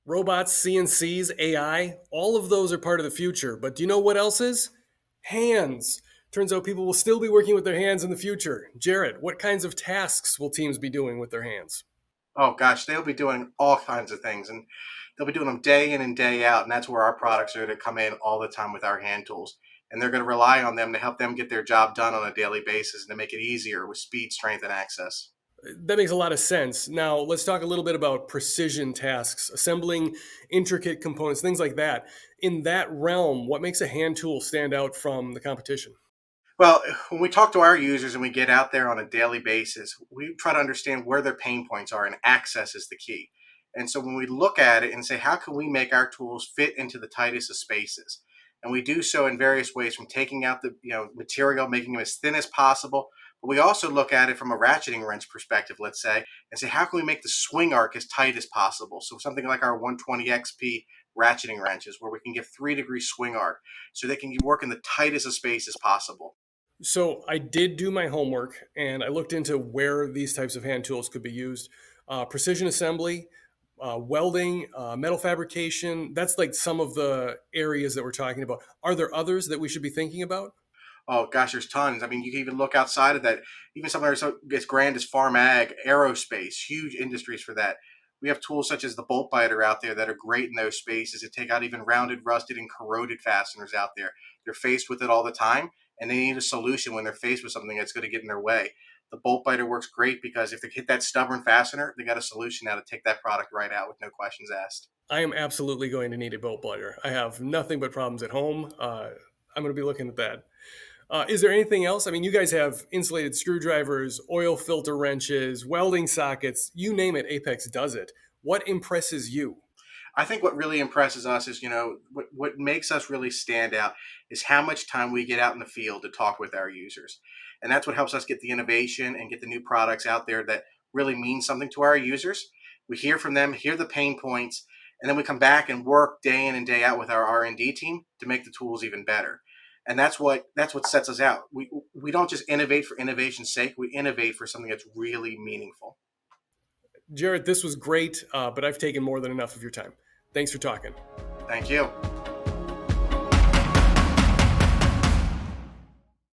Robots, CNCs, AI, all of those are part of the future. But do you know what else is? Hands. Turns out people will still be working with their hands in the future. Jarrett, what kinds of tasks will teams be doing with their hands? Oh gosh, they'll be doing all kinds of things, and they'll be doing them day in and day out. And that's where our products are to come in all the time with our hand tools. And they're going to rely on them to help them get their job done on a daily basis and to make it easier with speed, strength, and access. That makes a lot of sense. Now, let's talk a little bit about precision tasks, assembling intricate components, things like that. In that realm, what makes a hand tool stand out from the competition? Well, when we talk to our users and we get out there on a daily basis, we try to understand where their pain points are, and access is the key. And so when we look at it and say, how can we make our tools fit into the tightest of spaces? And we do so in various ways, from taking out the material, making them as thin as possible. But we also look at it from a ratcheting wrench perspective, let's say, and say, how can we make the swing arc as tight as possible? So something like our 120 XP ratcheting wrenches, where we can give 3-degree swing arc, so they can work in the tightest of spaces possible. So, I did do my homework and I looked into where these types of hand tools could be used. Precision assembly, welding, metal fabrication. That's like some of the areas that we're talking about. Are there others that we should be thinking about? Oh gosh, there's tons. I mean, you can even look outside of that. Even somewhere so as grand as farm ag, aerospace, huge industries for that. We have tools such as the bolt biter out there that are great in those spaces to take out even rounded, rusted, and corroded fasteners out there. They're faced with it all the time, and they need a solution when they're faced with something that's going to get in their way. The bolt biter works great because if they hit that stubborn fastener, they got a solution now to take that product right out with no questions asked. I am absolutely going to need a bolt blighter. I have nothing but problems at home. I'm going to be looking at that. Is there anything else? I mean, you guys have insulated screwdrivers, oil filter wrenches, welding sockets, you name it, Apex does it. What impresses you? I think what really impresses us is, what makes us really stand out is how much time we get out in the field to talk with our users. And that's what helps us get the innovation and get the new products out there that really mean something to our users. We hear from them, hear the pain points, and then we come back and work day in and day out with our R&D team to make the tools even better. And that's what sets us out. We don't just innovate for innovation's sake. We innovate for something that's really meaningful. Jared, this was great, but I've taken more than enough of your time. Thanks for talking. Thank you.